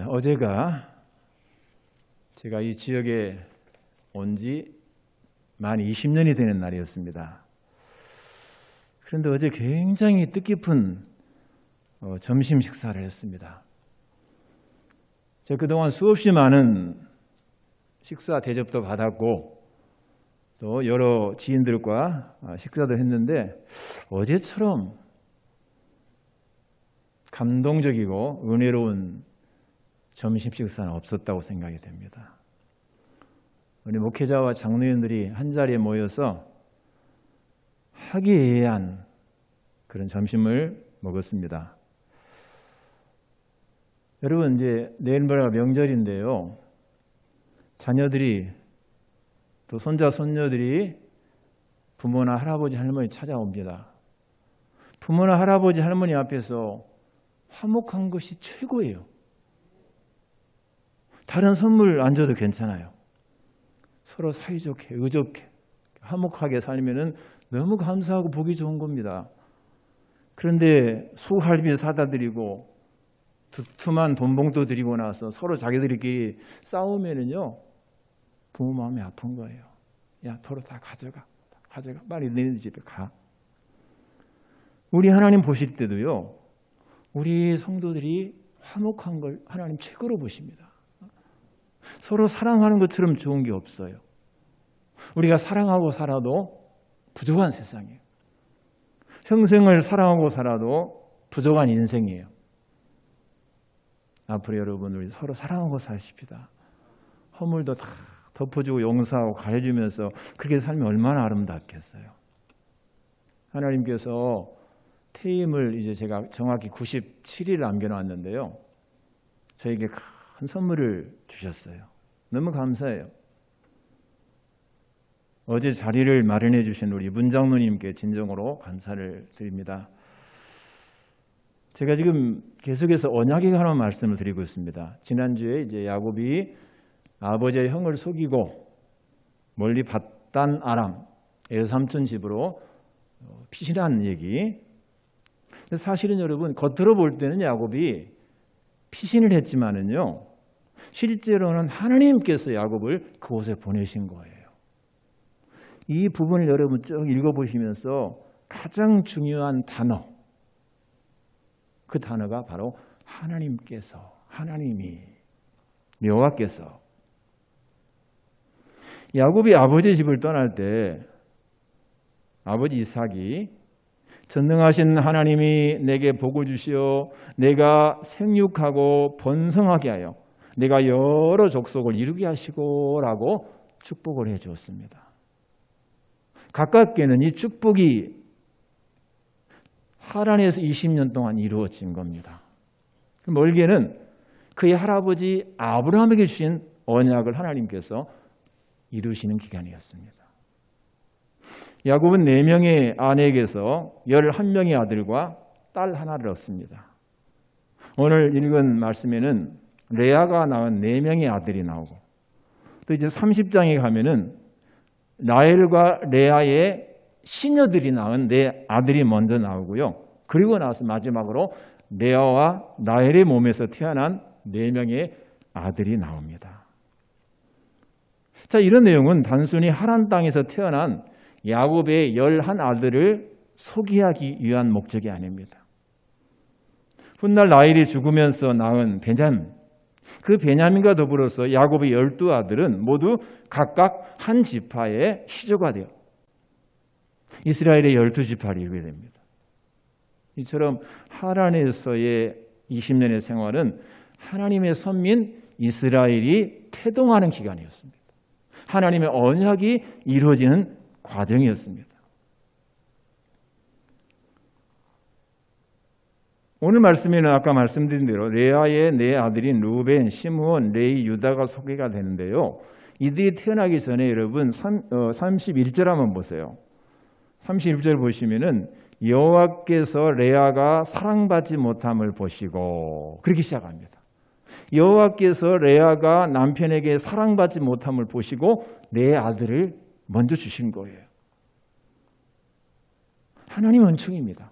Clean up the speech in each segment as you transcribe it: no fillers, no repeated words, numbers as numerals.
어제가 제가 이 지역에 온 지 만 20년이 되는 날이었습니다. 그런데 어제 굉장히 뜻깊은 점심 식사를 했습니다. 제가 그동안 수없이 많은 식사 대접도 받았고 또 여러 지인들과 식사도 했는데 어제처럼 감동적이고 은혜로운 점심 식사는 없었다고 생각이 됩니다. 우리 목회자와 장로님들이 한자리에 모여서 화기애애한 그런 점심을 먹었습니다. 여러분, 이제 내일 모레가 명절인데요. 자녀들이 또 손자 손녀들이 부모나 할아버지 할머니 찾아옵니다. 부모나 할아버지 할머니 앞에서 화목한 것이 최고예요. 다른 선물 안 줘도 괜찮아요. 서로 사이좋게 의좋게 화목하게 살면은 너무 감사하고 보기 좋은 겁니다. 그런데 소갈비 사다 드리고 두툼한 돈봉도 드리고 나서 서로 자기들끼리 싸우면은요 부모 마음이 아픈 거예요. 야, 서로 다 가져가. 빨리 너네 집에 가. 우리 하나님 보실 때도요 우리 성도들이 화목한 걸 하나님 최고로 보십니다. 서로 사랑하는 것처럼 좋은 게 없어요. 우리가 사랑하고 살아도 부족한 세상이에요. 평생을 사랑하고 살아도 부족한 인생이에요. 앞으로 여러분 우리 서로 사랑하고 사십시다. 허물도 다 덮어주고 용서하고 가려주면서 그렇게 살면 얼마나 아름답겠어요. 하나님께서 퇴임을 이제 제가 정확히 97일 남겨놨는데요. 저에게 큰 선물을 주셨어요. 너무 감사해요. 어제 자리를 마련해 주신 우리 문장로님께 진정으로 감사를 드립니다. 제가 지금 계속해서 언약에 관한 말씀을 드리고 있습니다. 지난주에 이제 야곱이 아버지의 형을 속이고 멀리 밧단 아람 외삼촌 집으로 피신한 얘기. 사실은 여러분 겉으로 볼 때는 야곱이 피신을 했지만은요 실제로는 하나님께서 야곱을 그곳에 보내신 거예요. 이 부분을 여러분 쭉 읽어보시면서 가장 중요한 단어, 그 단어가 바로 하나님께서, 하나님이, 여호와께서. 야곱이 아버지 집을 떠날 때 아버지 이삭이 전능하신 하나님이 내게 복을 주시어 내가 생육하고 번성하게 하여 내가 여러 족속을 이루게 하시고 라고 축복을 해 주었습니다. 가깝게는 이 축복이 하란에서 20년 동안 이루어진 겁니다. 멀게는 그의 할아버지 아브라함에게 주신 언약을 하나님께서 이루시는 기간이었습니다. 야곱은 4명의 아내에게서 11명의 아들과 딸 하나를 얻습니다. 오늘 읽은 말씀에는 레아가 낳은 4명의 아들이 나오고 또 이제 30장에 가면은 라헬과 레아의 시녀들이 낳은 4아들이 먼저 나오고요. 그리고 나서 마지막으로 레아와 라헬의 몸에서 태어난 4명의 아들이 나옵니다. 자, 이런 내용은 단순히 하란 땅에서 태어난 야곱의 11아들을 소개하기 위한 목적이 아닙니다. 훗날 라헬이 죽으면서 낳은 베냐민, 그 베냐민과 더불어서 야곱의 12아들은 모두 각각 한 지파의 시조가 되어 이스라엘의 12지파를 이루게 됩니다. 이처럼 하란에서의 20년의 생활은 하나님의 선민 이스라엘이 태동하는 기간이었습니다. 하나님의 언약이 이루어지는 과정이었습니다. 오늘 말씀에는 아까 말씀드린 대로 레아의 4아들인 루벤, 시므온, 레위, 유다가 소개가 되는데요. 이들이 태어나기 전에 여러분 31절 한번 보세요. 31절 보시면은 여호와께서 레아가 사랑받지 못함을 보시고 그렇게 시작합니다. 여호와께서 레아가 남편에게 사랑받지 못함을 보시고 내 아들을 먼저 주신 거예요. 하나님 은총입니다.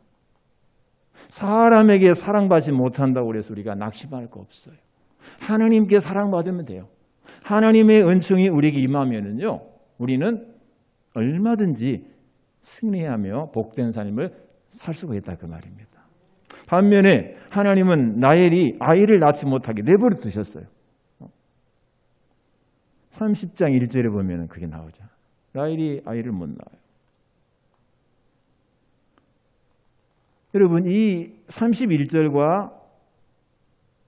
사람에게 사랑받지 못한다고 해서 우리가 낙심할 거 없어요. 하나님께 사랑받으면 돼요. 하나님의 은총이 우리에게 임하면은요, 우리는 얼마든지 승리하며 복된 삶을 살 수가 있다 그 말입니다. 반면에 하나님은 라헬이 아이를 낳지 못하게 내버려 두셨어요. 30장 1절에 보면 그게 나오죠. 라헬이 아이를 못 낳아요. 여러분, 이 31절과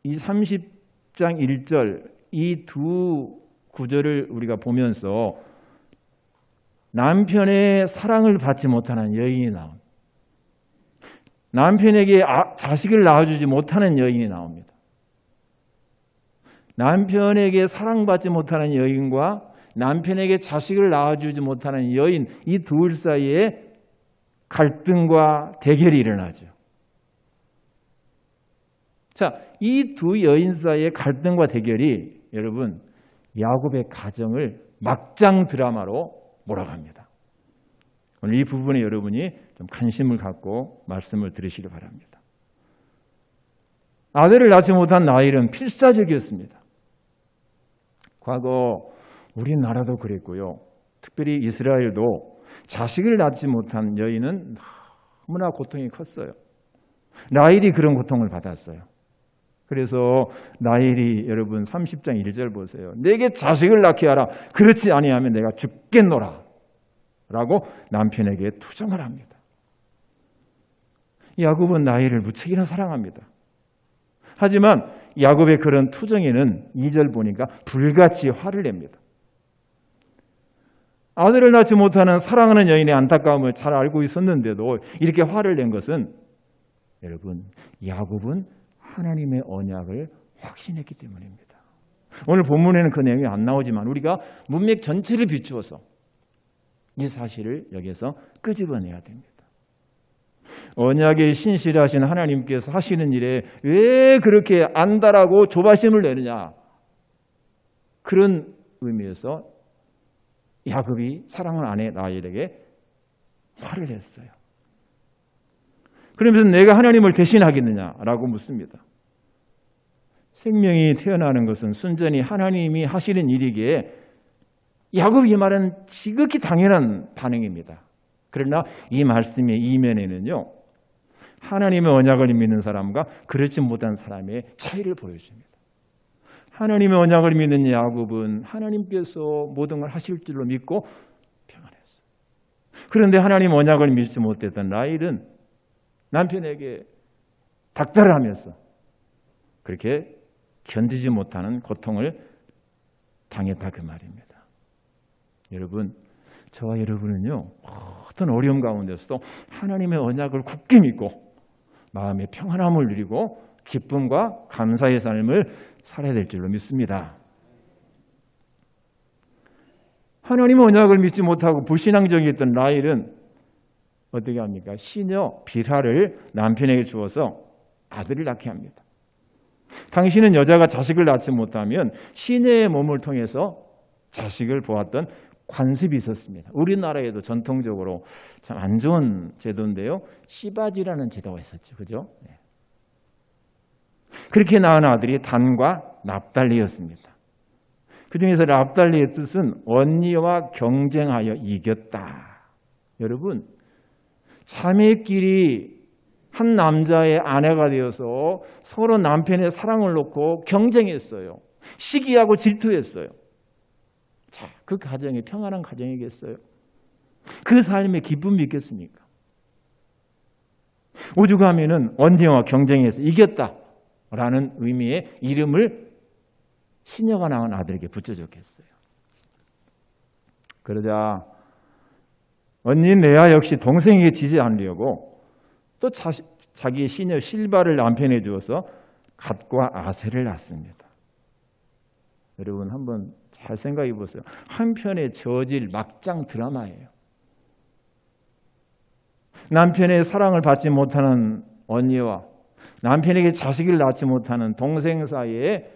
이 30장 1절 이 두 구절을 우리가 보면서 남편의 사랑을 받지 못하는 여인이 나옵니다. 남편에게 자식을 낳아주지 못하는 여인이 나옵니다. 남편에게 사랑받지 못하는 여인과 남편에게 자식을 낳아주지 못하는 여인, 이 둘 사이에 갈등과 대결이 일어나죠. 자, 이 두 여인 사이의 갈등과 대결이 여러분 야곱의 가정을 막장 드라마로 몰아갑니다. 오늘 이 부분에 여러분이 좀 관심을 갖고 말씀을 들으시기 바랍니다. 아들을 낳지 못한 라헬은 필사적이었습니다. 과거 우리나라도 그랬고요. 특별히 이스라엘도 자식을 낳지 못한 여인은 너무나 고통이 컸어요. 라헬이 그런 고통을 받았어요. 그래서 라헬이 여러분 30장 1절 보세요. 내게 자식을 낳게 하라. 그렇지 아니하면 내가 죽겠노라. 라고 남편에게 투정을 합니다. 야곱은 라헬을 무척이나 사랑합니다. 하지만 야곱의 그런 투정에는 2절 보니까 불같이 화를 냅니다. 아들을 낳지 못하는 사랑하는 여인의 안타까움을 잘 알고 있었는데도 이렇게 화를 낸 것은 여러분 야곱은 하나님의 언약을 확신했기 때문입니다. 오늘 본문에는 그 내용이 안 나오지만 우리가 문맥 전체를 비추어서 이 사실을 여기서 끄집어내야 됩니다. 언약에 신실하신 하나님께서 하시는 일에 왜 그렇게 안달하고 조바심을 내느냐, 그런 의미에서 야곱이 사랑하는 아내 라헬에게 화를 냈어요. 그러면서 내가 하나님을 대신하겠느냐라고 묻습니다. 생명이 태어나는 것은 순전히 하나님이 하시는 일이기에 야곱이 말은 지극히 당연한 반응입니다. 그러나 이 말씀의 이면에는요, 하나님의 언약을 믿는 사람과 그렇지 못한 사람의 차이를 보여줍니다. 하나님의 언약을 믿는 야곱은 하나님께서 모든 걸 하실 줄로 믿고 평안했어요. 그런데 하나님 언약을 믿지 못했던 라헬은 남편에게 닥달하면서 그렇게 견디지 못하는 고통을 당했다 그 말입니다. 여러분, 저와 여러분은요, 어떤 어려움 가운데서도 하나님의 언약을 굳게 믿고 마음의 평안함을 누리고 기쁨과 감사의 삶을 살아야 될 줄로 믿습니다. 하나님의 언약을 믿지 못하고 불신앙적이었던 라헬은 어떻게 합니까? 시녀 빌하를 남편에게 주어서 아들을 낳게 합니다. 당신은 여자가 자식을 낳지 못하면 시녀의 몸을 통해서 자식을 보았던 관습이 있었습니다. 우리나라에도 전통적으로 참 안 좋은 제도인데요. 시바지라는 제도가 있었죠. 그죠? 네. 그렇게 낳은 아들이 단과 납달리였습니다. 그중에서 납달리의 뜻은 언니와 경쟁하여 이겼다. 여러분, 자매끼리 한 남자의 아내가 되어서 서로 남편의 사랑을 놓고 경쟁했어요. 시기하고 질투했어요. 자, 그 가정이 평안한 가정이겠어요? 그 삶에 기쁨이 있겠습니까? 오죽하면은 언니와 경쟁해서 이겼다라는 의미의 이름을 시녀가 낳은 아들에게 붙여줬겠어요. 그러자 언니 레아 역시 동생에게 지지 않으려고 또 자기 시녀 실바를 남편에 주어서 갓과 아셀을 낳습니다. 여러분 한번 잘 생각해 보세요. 한편의 저질 막장 드라마예요. 남편의 사랑을 받지 못하는 언니와 남편에게 자식을 낳지 못하는 동생 사이에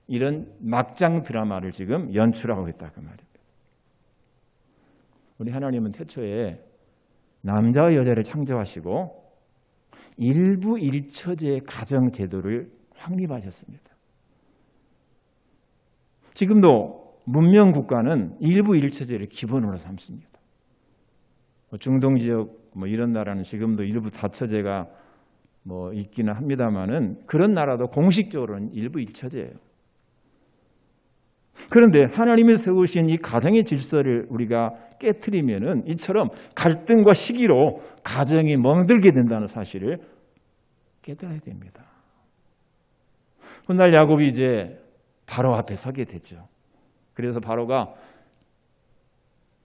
이런 막장 드라마를 지금 연출하고 있다 그 말입니다. 우리 하나님은 태초에 남자와 여자를 창조하시고 일부 일처제의 가정 제도를 확립하셨습니다. 지금도 문명 국가는 일부 일처제를 기본으로 삼습니다. 중동 지역 이런 나라는 지금도 일부 다처제가 있기는 합니다만은 그런 나라도 공식적으로는 일부 일처제예요. 그런데 하나님이 세우신 이 가정의 질서를 우리가 깨트리면은 이처럼 갈등과 시기로 가정이 멍들게 된다는 사실을 깨달아야 됩니다. 훗날 야곱이 이제 바로 앞에 서게 되죠. 그래서 바로가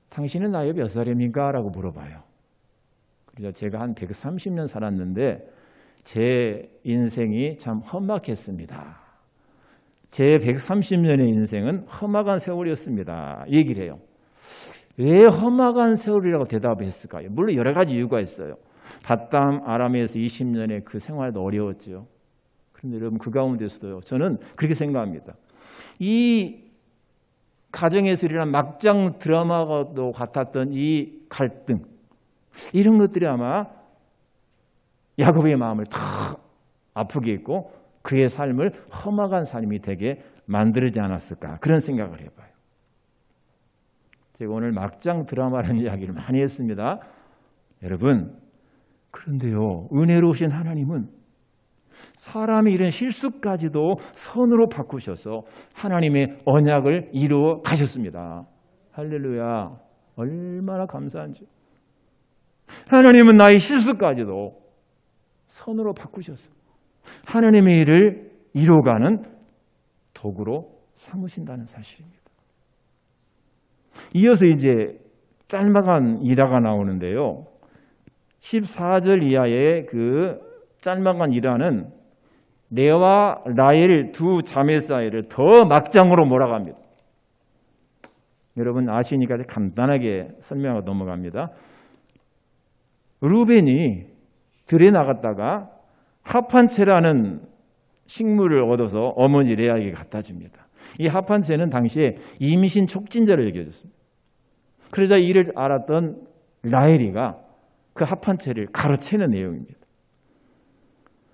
당신은 나이 몇 살입니까? 라고 물어봐요. 그래서 제가 한 130년 살았는데 제 인생이 참 험악했습니다. 제 130년의 인생은 험악한 세월이었습니다. 얘기를 해요. 왜 험악한 세월이라고 대답했을까요? 물론 여러 가지 이유가 있어요. 밧담 아람에서 20년의 그 생활도 어려웠죠. 그런데 여러분 그 가운데서도요. 저는 그렇게 생각합니다. 이 가정에서 일어난 막장 드라마도 같았던 이 갈등, 이런 것들이 아마 야곱의 마음을 더 아프게 했고 그의 삶을 험악한 삶이 되게 만들지 않았을까, 그런 생각을 해봐요. 제가 오늘 막장 드라마라는 이야기를 많이 했습니다. 여러분, 그런데요, 은혜로우신 하나님은 사람의 이런 실수까지도 선으로 바꾸셔서 하나님의 언약을 이루어 가셨습니다. 할렐루야, 얼마나 감사한지. 하나님은 나의 실수까지도 선으로 바꾸셔서 하나님의 일을 이루어가는 도구로 삼으신다는 사실입니다. 이어서 이제 짤막한 일화가 나오는데요. 14절 이하의 그 짤막한 일화는 레아와 라헬 두 자매 사이를 더 막장으로 몰아갑니다. 여러분 아시니까 간단하게 설명하고 넘어갑니다. 루벤이 들에 나갔다가 합한채라는 식물을 얻어서 어머니 레아에게 갖다 줍니다. 이 합한채는 당시에 임신 촉진제로 여겨졌습니다. 그러자 이를 알았던 라헬이가 그 합한채를 가로채는 내용입니다.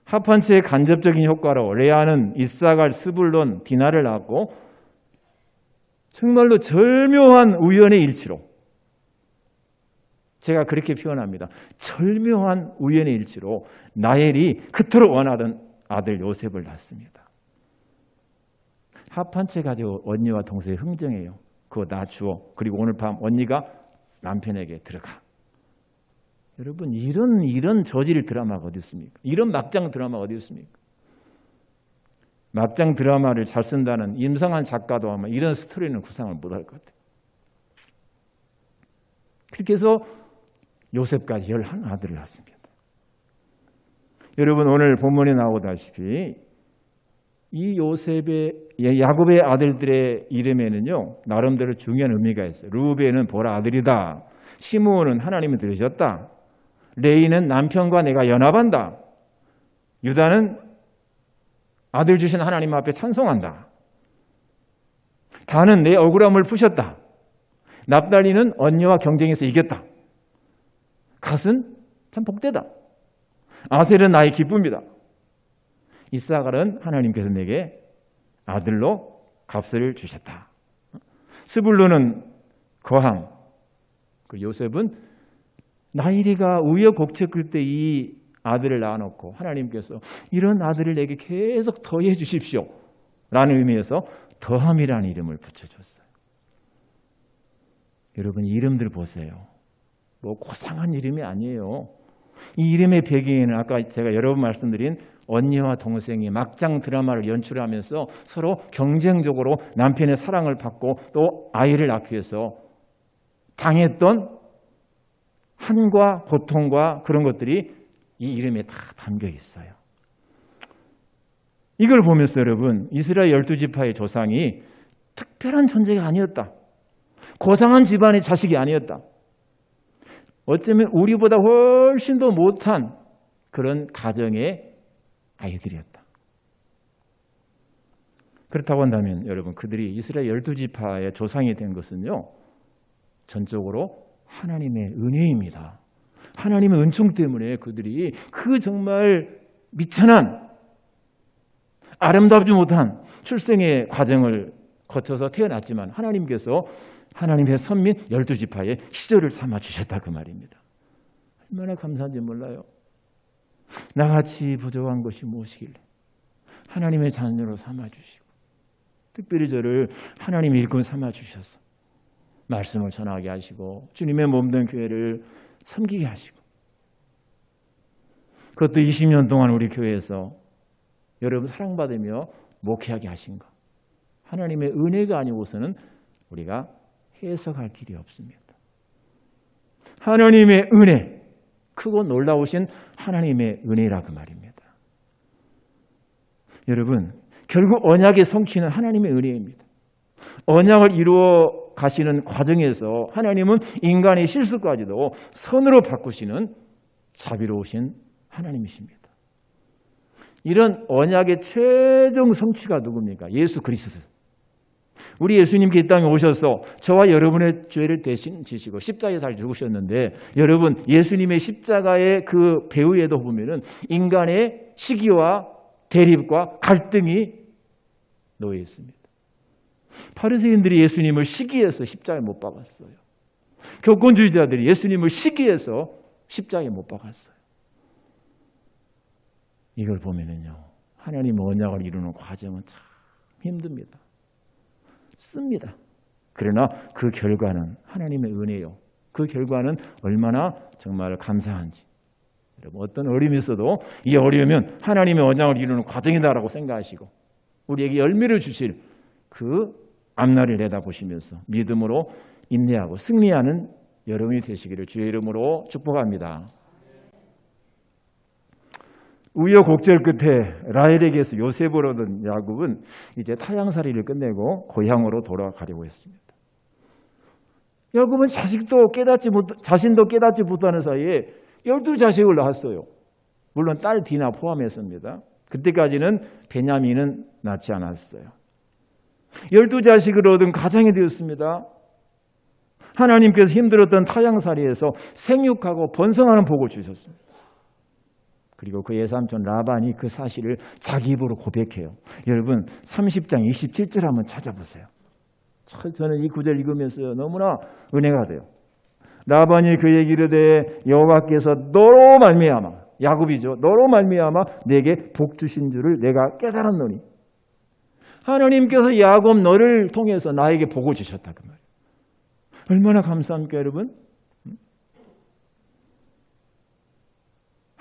합한채의 간접적인 효과로 레아는 이사갈, 스불론, 디나를 낳았고 정말로 절묘한 우연의 일치로, 제가 그렇게 표현합니다. 절묘한 우연의 일치로 라헬이 그토록 원하던 아들 요셉을 낳습니다. 합한채 가지고 언니와 동생이 흥정해요. 그거 나 주어. 그리고 오늘 밤 언니가 남편에게 들어가. 여러분 이런 저질 드라마가 어디 있습니까? 이런 막장 드라마가 어디 있습니까? 막장 드라마를 잘 쓴다는 임성한 작가도 아마 이런 스토리는 구상을 못할 것 같아요. 그렇게 해서 요셉까지 11아들을 낳습니다. 여러분 오늘 본문에 나오다시피 이 야곱의 아들들의 이름에는요 나름대로 중요한 의미가 있어요. 루벤은 보라 아들이다. 시므온은 하나님이 들으셨다. 레이는 남편과 내가 연합한다. 유다는 아들 주신 하나님 앞에 찬송한다. 다는 내 억울함을 푸셨다. 납달리는 언니와 경쟁에서 이겼다. 갓은 참 복되다. 아셀은 나의 기쁨이다. 이사갈은 하나님께서 내게 아들로 값을 주셨다. 스불론은 거함. 그 요셉은 라헬이가 우여곡절 끌 때 이 아들을 낳아놓고 하나님께서 이런 아들을 내게 계속 더해 주십시오 라는 의미에서 더함이라는 이름을 붙여줬어요. 여러분 이 이름들 보세요. 뭐 고상한 이름이 아니에요. 이 이름의 배경에는 아까 제가 여러 번 말씀드린 언니와 동생이 막장 드라마를 연출하면서 서로 경쟁적으로 남편의 사랑을 받고 또 아이를 낳기 위해서 당했던 한과 고통과 그런 것들이 이 이름에 다 담겨 있어요. 이걸 보면서 여러분 이스라엘 12지파의 조상이 특별한 존재가 아니었다. 고상한 집안의 자식이 아니었다. 어쩌면 우리보다 훨씬 더 못한 그런 가정의 아이들이었다. 그렇다고 한다면 여러분 그들이 이스라엘 12지파의 조상이 된 것은요 전적으로 하나님의 은혜입니다. 하나님의 은총 때문에 그들이 그 정말 미천한 아름답지 못한 출생의 과정을 거쳐서 태어났지만 하나님께서 하나님의 선민 12지파의 시절을 삼아주셨다 그 말입니다. 얼마나 감사한지 몰라요. 나같이 부족한 것이 무엇이길래 하나님의 자녀로 삼아주시고 특별히 저를 하나님의 일꾼 삼아주셔서 말씀을 전하게 하시고 주님의 몸된 교회를 섬기게 하시고 그것도 20년 동안 우리 교회에서 여러분 사랑받으며 목회하게 하신 것 하나님의 은혜가 아니고서는 우리가 해석할 길이 없습니다. 하나님의 은혜 크고 놀라우신 하나님의 은혜라 그 말입니다. 여러분 결국 언약의 성취는 하나님의 은혜입니다. 언약을 이루어 가시는 과정에서 하나님은 인간의 실수까지도 선으로 바꾸시는 자비로우신 하나님이십니다. 이런 언약의 최종 성취가 누굽니까? 예수 그리스도. 우리 예수님께 이 땅에 오셔서 저와 여러분의 죄를 대신 지시고 십자가에 달 죽으셨는데 여러분 예수님의 십자가의 그 배후에도 보면은 인간의 시기와 대립과 갈등이 놓여 있습니다. 바리새인들이 예수님을 시기해서 십자가에 못 박았어요. 교권주의자들이 예수님을 시기해서 십자가에 못 박았어요. 이걸 보면은요, 하나님의 언약을 이루는 과정은 참 힘듭니다. 씁니다. 그러나 그 결과는 하나님의 은혜요. 그 결과는 얼마나 정말 감사한지. 여러분 어떤 어려움이 있어도 이 어려움은 하나님의 언약을 이루는 과정이다라고 생각하시고 우리에게 열매를 주실 그 앞날을 내다보시면서 믿음으로 인내하고 승리하는 여러분이 되시기를 주의 이름으로 축복합니다. 우여곡절 끝에 라헬에게서 요셉을 얻은 야곱은 이제 타향살이를 끝내고 고향으로 돌아가려고 했습니다. 야곱은 자신도 깨닫지 못하는 사이에 12자식을 낳았어요. 물론 딸 디나 포함했습니다. 그때까지는 베냐민은 낳지 않았어요. 12자식을 얻은 가장이 되었습니다. 하나님께서 힘들었던 타향살이에서 생육하고 번성하는 복을 주셨습니다. 그리고 그의 삼촌 라반이 그 사실을 자기 입으로 고백해요. 여러분 30장 27절 한번 찾아보세요. 저는 이 구절 읽으면서 너무나 은혜가 돼요. 라반이 그에게 이르되 여호와께서 너로 말미암아 야곱이죠. 너로 말미암아 내게 복 주신 줄을 내가 깨달았노니 하나님께서 야곱 너를 통해서 나에게 복을 주셨다 그 말이에요. 얼마나 감사합니까 여러분?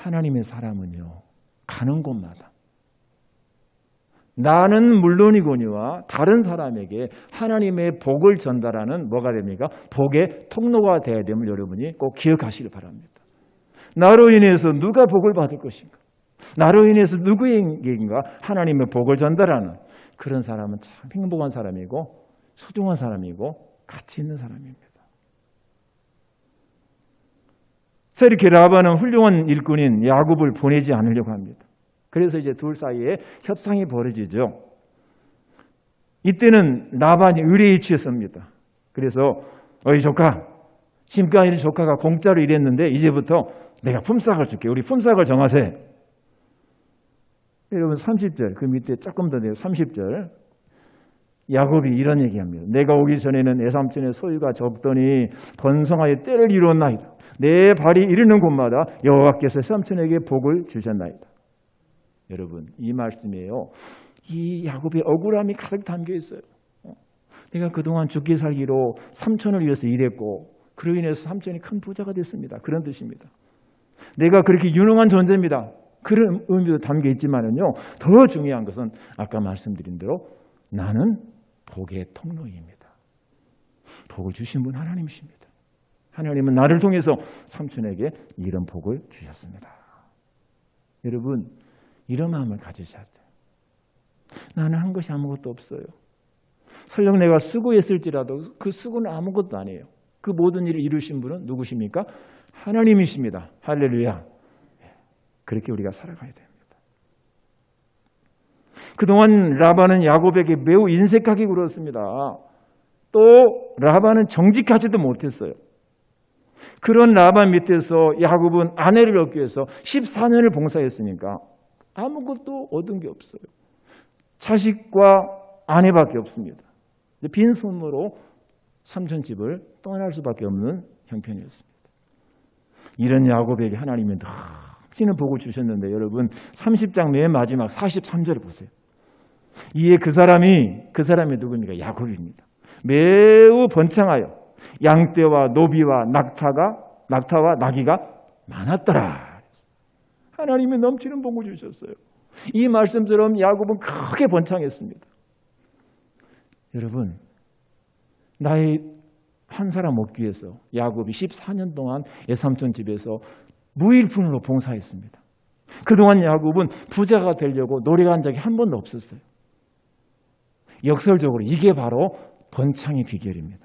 하나님의 사람은요 가는 곳마다 나는 물론이거니와 다른 사람에게 하나님의 복을 전달하는 뭐가 됩니까? 복의 통로가 되어야 됨을 여러분이 꼭 기억하시길 바랍니다. 나로 인해서 누가 복을 받을 것인가? 나로 인해서 누구에게인가 하나님의 복을 전달하는 그런 사람은 참 행복한 사람이고 소중한 사람이고 가치 있는 사람입니다. 자, 이렇게 라반은 훌륭한 일꾼인 야곱을 보내지 않으려고 합니다. 그래서 이제 둘 사이에 협상이 벌어지죠. 이때는 라반이 의뢰에 취했습니다. 그래서 어이 조카, 지금까지 조카가 공짜로 일했는데 이제부터 내가 품삯을 줄게. 우리 품삯을 정하세. 여러분 30절 그 밑에 조금 더 돼요. 30절 야곱이 이런 얘기합니다. 내가 오기 전에는 내 삼촌의 소유가 적더니 번성하여 때를 이루었나이다. 내 발이 이르는 곳마다 여호와께서 삼촌에게 복을 주셨나이다. 여러분 이 말씀이에요. 이 야곱의 억울함이 가득 담겨 있어요. 내가 그동안 죽기 살기로 삼촌을 위해서 일했고 그로 인해서 삼촌이 큰 부자가 됐습니다. 그런 뜻입니다. 내가 그렇게 유능한 존재입니다. 그런 의미도 담겨 있지만은요. 더 중요한 것은 아까 말씀드린 대로 나는 복의 통로입니다. 복을 주신 분 하나님이십니다. 하나님은 나를 통해서 삼촌에게 이런 복을 주셨습니다. 여러분 이런 마음을 가지셔야 돼요. 나는 한 것이 아무것도 없어요. 설령 내가 수고했을지라도 그 수고는 아무것도 아니에요. 그 모든 일을 이루신 분은 누구십니까? 하나님이십니다. 할렐루야. 그렇게 우리가 살아가야 됩니다. 그동안 라반은 야곱에게 매우 인색하게 굴었습니다. 또 라반은 정직하지도 못했어요. 그런 라반 밑에서 야곱은 아내를 얻기 위해서 14년을 봉사했으니까 아무것도 얻은 게 없어요. 자식과 아내밖에 없습니다. 빈손으로 삼촌 집을 떠날 수밖에 없는 형편이었습니다. 이런 야곱에게 하나님이 넘치는 복을 주셨는데 여러분 30장 맨 마지막 43절을 보세요. 이에 그 사람이 누굽니까? 야곱입니다. 매우 번창하여 양떼와 노비와 낙타와 나귀가 많았더라. 하나님이 넘치는 복을 주셨어요. 이 말씀처럼 야곱은 크게 번창했습니다. 여러분, 나의 한 사람 얻기 위해서 야곱이 14년 동안 외삼촌 집에서 무일푼으로 봉사했습니다. 그동안 야곱은 부자가 되려고 노력한 적이 한 번도 없었어요. 역설적으로 이게 바로 번창의 비결입니다.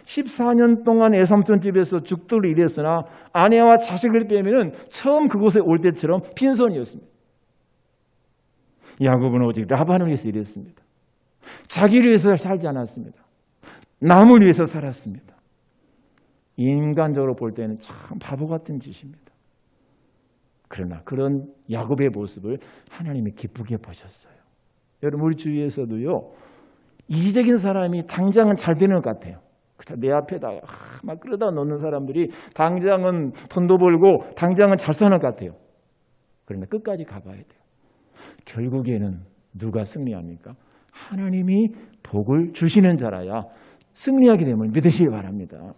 14년 동안 외삼촌 집에서 죽도록 일했으나 아내와 자식을 빼면 처음 그곳에 올 때처럼 빈손이었습니다. 야곱은 오직 라반을 위해서 일했습니다. 자기를 위해서 살지 않았습니다. 남을 위해서 살았습니다. 인간적으로 볼 때는 참 바보 같은 짓입니다. 그러나 그런 야곱의 모습을 하나님이 기쁘게 보셨어요. 여러분 우리 주위에서도요. 이기적인 사람이 당장은 잘 되는 것 같아요. 내 앞에다 막 끌어다 놓는 사람들이 당장은 돈도 벌고 당장은 잘 사는 것 같아요. 그러나 끝까지 가봐야 돼요. 결국에는 누가 승리합니까? 하나님이 복을 주시는 자라야 승리하게 됨을 믿으시기 바랍니다.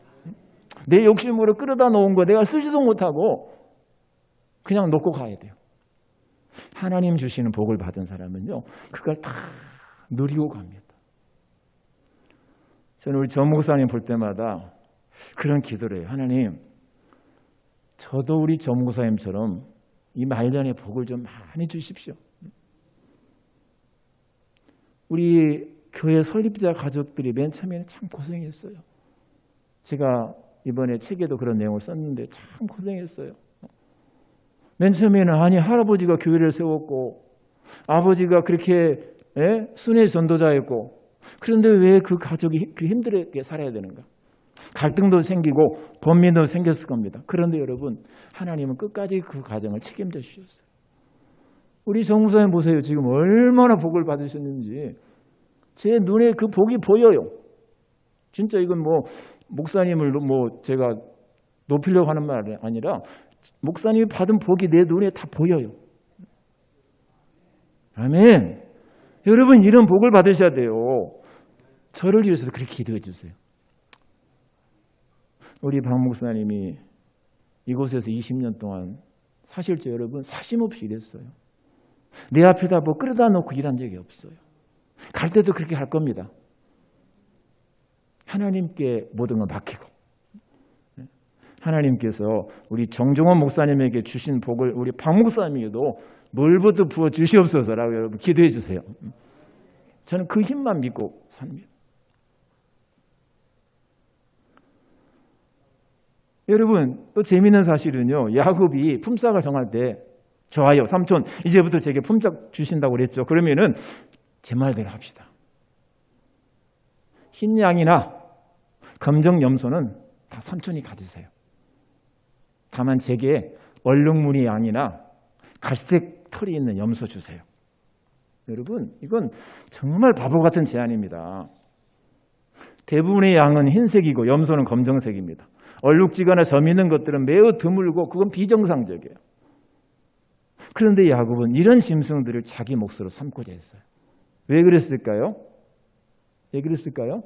내 욕심으로 끌어다 놓은 거 내가 쓰지도 못하고 그냥 놓고 가야 돼요. 하나님 주시는 복을 받은 사람은요. 그걸 다 누리고 갑니다. 저는 우리 전 목사님 볼 때마다 그런 기도를 해요. 하나님, 저도 우리 전 목사님처럼 이 말년의 복을 좀 많이 주십시오. 우리 교회 설립자 가족들이 맨 처음에는 참 고생했어요. 제가 이번에 책에도 그런 내용을 썼는데 참 고생했어요. 맨 처음에는 아니 할아버지가 교회를 세웠고 아버지가 그렇게 순회 전도자였고 그런데 왜 그 가족이 그 힘들게 살아야 되는가? 갈등도 생기고 번민도 생겼을 겁니다. 그런데 여러분 하나님은 끝까지 그 가정을 책임져 주셨어요. 우리 정무사님 보세요. 지금 얼마나 복을 받으셨는지 제 눈에 그 복이 보여요. 진짜 이건 뭐 목사님을 뭐 제가 높이려고 하는 말이 아니라 목사님이 받은 복이 내 눈에 다 보여요. 아멘. 여러분 이런 복을 받으셔야 돼요. 저를 위해서도 그렇게 기도해 주세요. 우리 박 목사님이 이곳에서 20년 동안 사실죠 여러분 사심없이 일했어요. 내 앞에다 뭐 끌어다 놓고 일한 적이 없어요. 갈 때도 그렇게 할 겁니다. 하나님께 모든 걸 맡기고 하나님께서 우리 정종원 목사님에게 주신 복을 우리 박 목사님에게도 물부터 부어 주시옵소서라고 여러분 기도해 주세요. 저는 그 힘만 믿고 삽니다. 여러분 또 재미있는 사실은요. 야곱이 품삯을 정할 때 좋아요. 삼촌 이제부터 제게 품삯 주신다고 그랬죠. 그러면은 제 말대로 합시다. 흰 양이나 검정 염소는 다 삼촌이 가지세요. 다만 제게 얼룩무늬 양이나 갈색 털이 있는 염소 주세요. 여러분 이건 정말 바보 같은 제안입니다. 대부분의 양은 흰색이고 염소는 검정색입니다. 얼룩지거나 점 있는 것들은 매우 드물고 그건 비정상적이에요. 그런데 야곱은 이런 짐승들을 자기 몫으로 삼고자 했어요. 왜 그랬을까요? 왜 그랬을까요?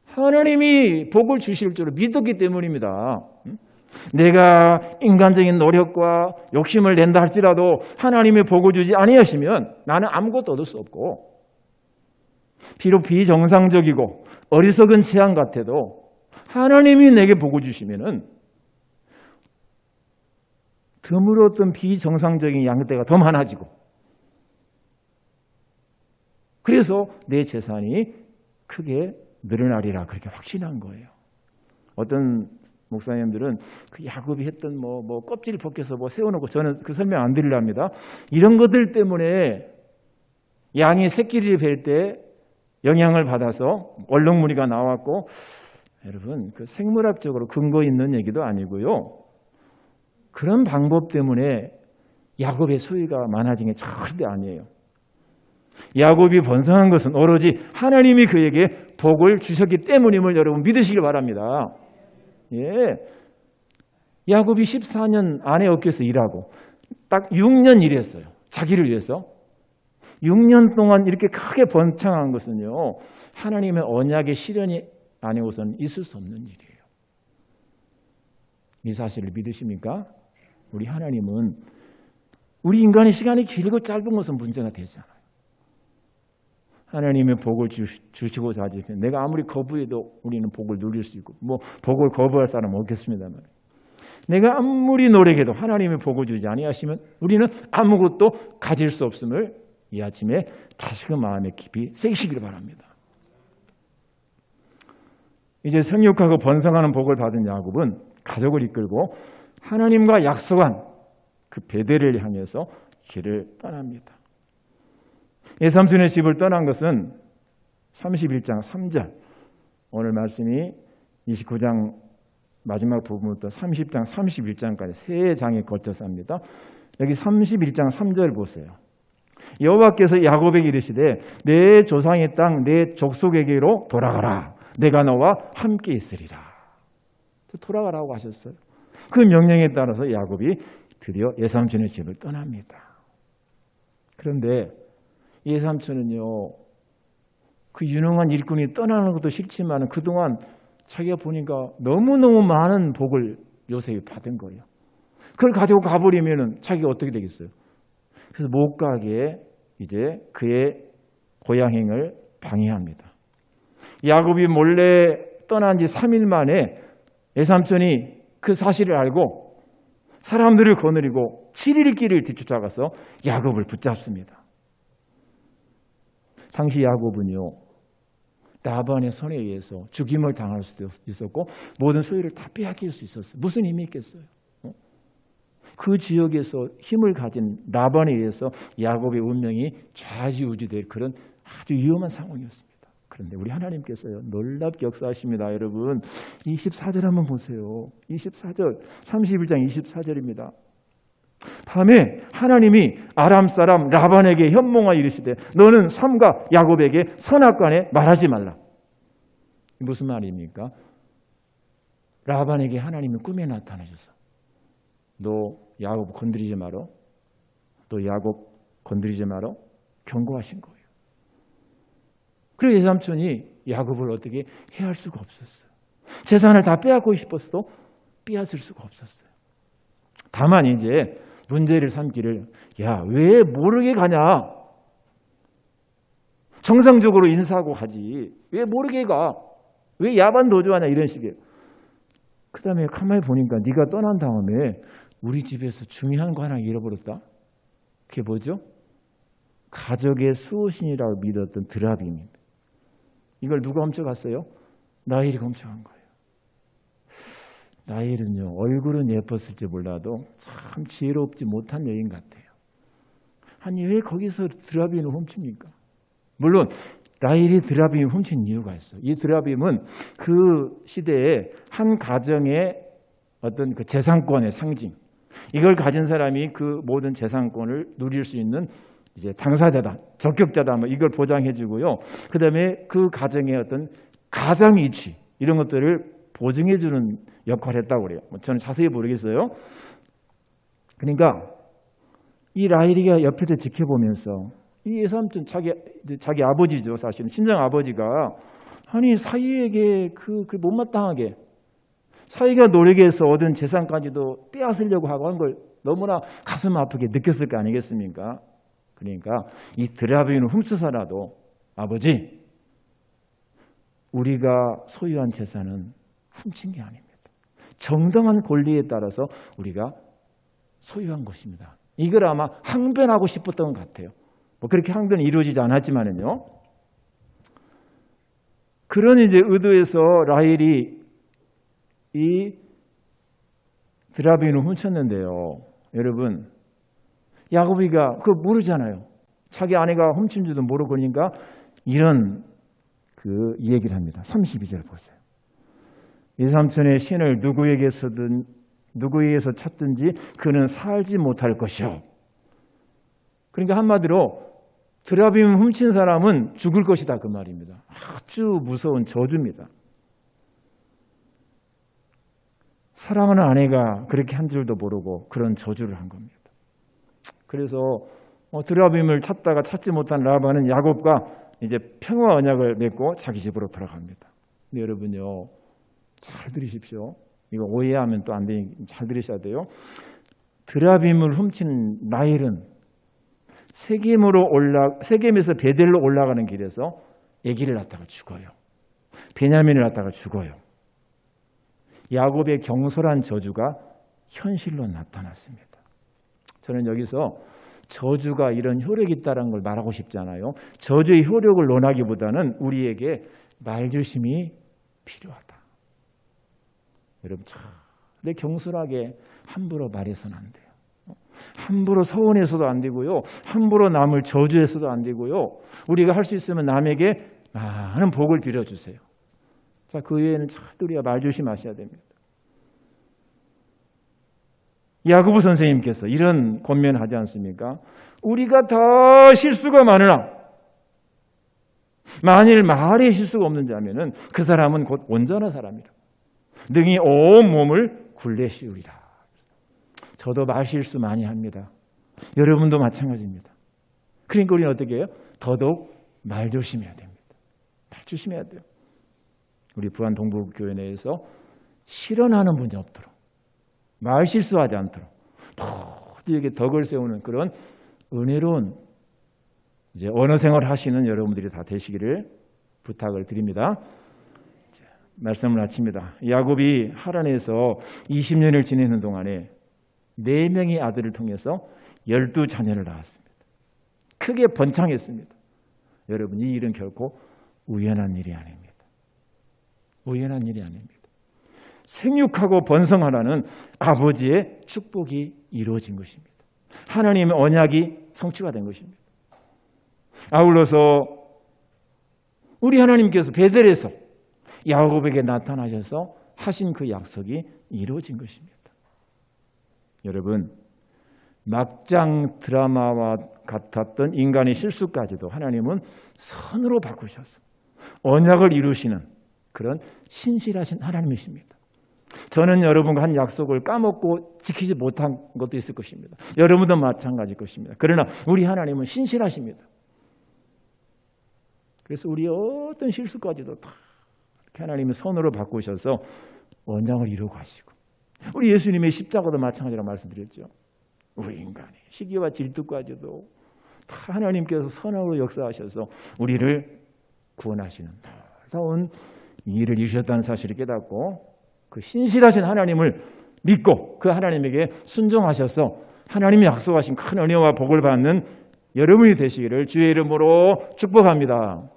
하나님이 복을 주실 줄 믿었기 때문입니다. 내가 인간적인 노력과 욕심을 낸다 할지라도 하나님이 복을 주지 아니하시면 나는 아무것도 얻을 수 없고 비록 비정상적이고 어리석은 제안 같아도 하나님이 내게 복을 주시면은 드물었던 비정상적인 양떼가 더 많아지고 그래서 내 재산이 크게 늘어나리라 그렇게 확신한 거예요. 어떤 목사님들은 그 야곱이 했던 뭐 껍질 벗겨서 뭐 세워놓고 저는 그 설명 안 드리려 합니다. 이런 것들 때문에 양이 새끼를 뵐 때 영향을 받아서 얼룩무늬가 나왔고 여러분 그 생물학적으로 근거 있는 얘기도 아니고요. 그런 방법 때문에 야곱의 소유가 많아진 게 절대 아니에요. 야곱이 번성한 것은 오로지 하나님이 그에게 복을 주셨기 때문임을 여러분 믿으시길 바랍니다. 예. 야곱이 14년 아내 어깨에서 일하고 딱 6년 일했어요. 자기를 위해서. 6년 동안 이렇게 크게 번창한 것은요, 하나님의 언약의 실현이 아니고서는 있을 수 없는 일이에요. 이 사실을 믿으십니까? 우리 하나님은 우리 인간의 시간이 길고 짧은 것은 문제가 되지 않아요. 하나님의 복을 주시고자 하지, 내가 아무리 거부해도 우리는 복을 누릴 수 있고, 뭐 복을 거부할 사람은 없겠습니다만, 내가 아무리 노력해도 하나님의 복을 주지 아니하시면 우리는 아무것도 가질 수 없음을 이 아침에 다시금 마음에 깊이 새기시길 바랍니다. 이제 생육하고 번성하는 복을 받은 야곱은 가족을 이끌고 하나님과 약속한 그 베델을 향해서 길을 떠납니다. 외삼촌의 집을 떠난 것은 31장 3절, 오늘 말씀이 29장 마지막 부분부터 30장 31장까지 세 장에 걸쳐서 합니다. 여기 31장 3절 보세요. 여호와께서 야곱에게 이르시되 내 조상의 땅 내 족속에게로 돌아가라. 내가 너와 함께 있으리라. 돌아가라고 하셨어요. 그 명령에 따라서 야곱이 드디어 외삼촌의 집을 떠납니다. 그런데 외삼촌은요, 그 유능한 일꾼이 떠나는 것도 싫지만 그동안 자기가 보니까 너무너무 많은 복을 요셉이 받은 거예요. 그걸 가지고 가버리면 자기가 어떻게 되겠어요? 그래서 못 가게 이제 그의 고향행을 방해합니다. 야곱이 몰래 떠난 지 3일 만에 외삼촌이 그 사실을 알고 사람들을 거느리고 7일 길을 뒤쫓아가서 야곱을 붙잡습니다. 당시 야곱은요, 라반의 손에 의해서 죽임을 당할 수도 있었고 모든 소유를 다 빼앗길 수 있었어요. 무슨 힘이 있겠어요? 그 지역에서 힘을 가진 라반에 의해서 야곱의 운명이 좌지우지될 그런 아주 위험한 상황이었습니다. 그런데 우리 하나님께서요, 놀랍게 역사하십니다. 여러분 24절 한번 보세요. 24절 31장 24절입니다. 밤에 하나님이 아람 사람 라반에게 현몽하여 이르시되 너는 삼가 야곱에게 선악간에 말하지 말라. 무슨 말입니까? 라반에게 하나님이 꿈에 나타나셔서 너 야곱 건드리지 마라. 너 야곱 건드리지 마라. 경고하신 거예요. 그래서 외삼촌이 야곱을 어떻게 해할 수가 없었어요. 재산을 다 빼앗고 싶었어도 빼앗을 수가 없었어요. 다만 이제 문제를 삼기를, 야, 왜 모르게 가냐? 정상적으로 인사하고 가지. 왜 모르게 가? 왜 야반 도주하냐? 이런 식이에요. 그 다음에 가만히 보니까 네가 떠난 다음에 우리 집에서 중요한 거 하나 잃어버렸다. 그게 뭐죠? 가족의 수호신이라고 믿었던 드라빔입니다. 이걸 누가 훔쳐갔어요? 라헬이 훔쳐간 거예요. 라헬은요, 얼굴은 예뻤을지 몰라도 참 지혜롭지 못한 여인 같아요. 아니 왜 거기서 드라빔을 훔칩니까? 물론 라헬이 드라빔을 훔친 이유가 있어요. 이 드라빔은 그 시대에 한 가정의 어떤 그 재산권의 상징, 이걸 가진 사람이 그 모든 재산권을 누릴 수 있는 이제 당사자다, 적격자다, 뭐 이걸 보장해주고요. 그 다음에 그 가정의 어떤 가장 이치 이런 것들을 보증해주는 역할을 했다고 그래요. 저는 자세히 모르겠어요. 그러니까 이 라헬이가 옆에서 지켜보면서 이 외삼촌 자기 아버지죠, 사실은 친정 아버지가 아니 사위에게 그 못마땅하게 사위가 노력해서 얻은 재산까지도 빼앗으려고 하고 한 걸 너무나 가슴 아프게 느꼈을 거 아니겠습니까? 그러니까 이 드라빔을 훔쳐서라도 아버지, 우리가 소유한 재산은 훔친 게 아닙니다. 정당한 권리에 따라서 우리가 소유한 것입니다. 이걸 아마 항변하고 싶었던 것 같아요. 뭐 그렇게 항변이 이루어지지 않았지만은요. 그런 이제 의도에서 라헬이 이 드라빔을 훔쳤는데요. 여러분, 야곱이가 그거 모르잖아요. 자기 아내가 훔친 줄도 모르고 그러니까 이런 그 얘기를 합니다. 32절 보세요. 외삼촌의 신을 누구에게서 찾든지 그는 살지 못할 것이요. 그러니까 한마디로 드라빔 훔친 사람은 죽을 것이다 그 말입니다. 아주 무서운 저주입니다. 사랑하는 아내가 그렇게 한 줄도 모르고 그런 저주를 한 겁니다. 그래서 드라빔을 찾다가 찾지 못한 라반은 야곱과 이제 평화 언약을 맺고 자기 집으로 돌아갑니다. 근데 여러분요, 잘 들으십시오. 이거 오해하면 또 안 되니 잘 들으셔야 돼요. 드라빔을 훔친 라헬은 세겜에서 베델로 올라가는 길에서 아기를 낳다가 죽어요. 베냐민을 낳다가 죽어요. 야곱의 경솔한 저주가 현실로 나타났습니다. 저는 여기서 저주가 이런 효력이 있다는 걸 말하고 싶지 않아요. 저주의 효력을 논하기보다는 우리에게 말조심이 필요하다. 여러분, 내 경솔하게 함부로 말해서는 안 돼요. 함부로 서운해서도 안 되고요. 함부로 남을 저주해서도 안 되고요. 우리가 할 수 있으면 남에게 많은 복을 빌어주세요. 자, 그 외에는 우리가 말조심하셔야 됩니다. 야고보 선생님께서 이런 권면을 하지 않습니까? 우리가 다 실수가 많으나 만일 말에 실수가 없는 자면은 그 사람은 곧 온전한 사람이라. 능히 온 몸을 굴레 씌우리라. 저도 말 실수 많이 합니다. 여러분도 마찬가지입니다. 그러니까 우리는 어떻게 해요? 더더욱 말 조심해야 됩니다. 말 조심해야 돼요. 우리 부안 동부교회 내에서 실언하는 분이 없도록, 말 실수하지 않도록 모두에게 덕을 세우는 그런 은혜로운 이제 언어 생활을 하시는 여러분들이 다 되시기를 부탁을 드립니다. 말씀을 마칩니다. 야곱이 하란에서 20년을 지내는 동안에 4명의 아들을 통해서 12자녀를 낳았습니다. 크게 번창했습니다. 여러분, 이 일은 결코 우연한 일이 아닙니다. 우연한 일이 아닙니다. 생육하고 번성하라는 아버지의 축복이 이루어진 것입니다. 하나님의 언약이 성취가 된 것입니다. 아울러서 우리 하나님께서 베델에서 야곱에게 나타나셔서 하신 그 약속이 이루어진 것입니다. 여러분, 막장 드라마와 같았던 인간의 실수까지도 하나님은 선으로 바꾸셔서 언약을 이루시는 그런 신실하신 하나님이십니다. 저는 여러분과 한 약속을 까먹고 지키지 못한 것도 있을 것입니다. 여러분도 마찬가지일 것입니다. 그러나 우리 하나님은 신실하십니다. 그래서 우리 어떤 실수까지도 다 하나님의 손으로 바꾸셔서 언약을 이루고 하시고, 우리 예수님의 십자가도 마찬가지라고 말씀드렸죠. 우리 인간의 시기와 질투까지도 다 하나님께서 선으로 역사하셔서 우리를 구원하시는 놀라운 일을 이루셨다는 사실을 깨닫고 그 신실하신 하나님을 믿고 그 하나님에게 순종하셔서 하나님이 약속하신 큰 은혜와 복을 받는 여러분이 되시기를 주의 이름으로 축복합니다.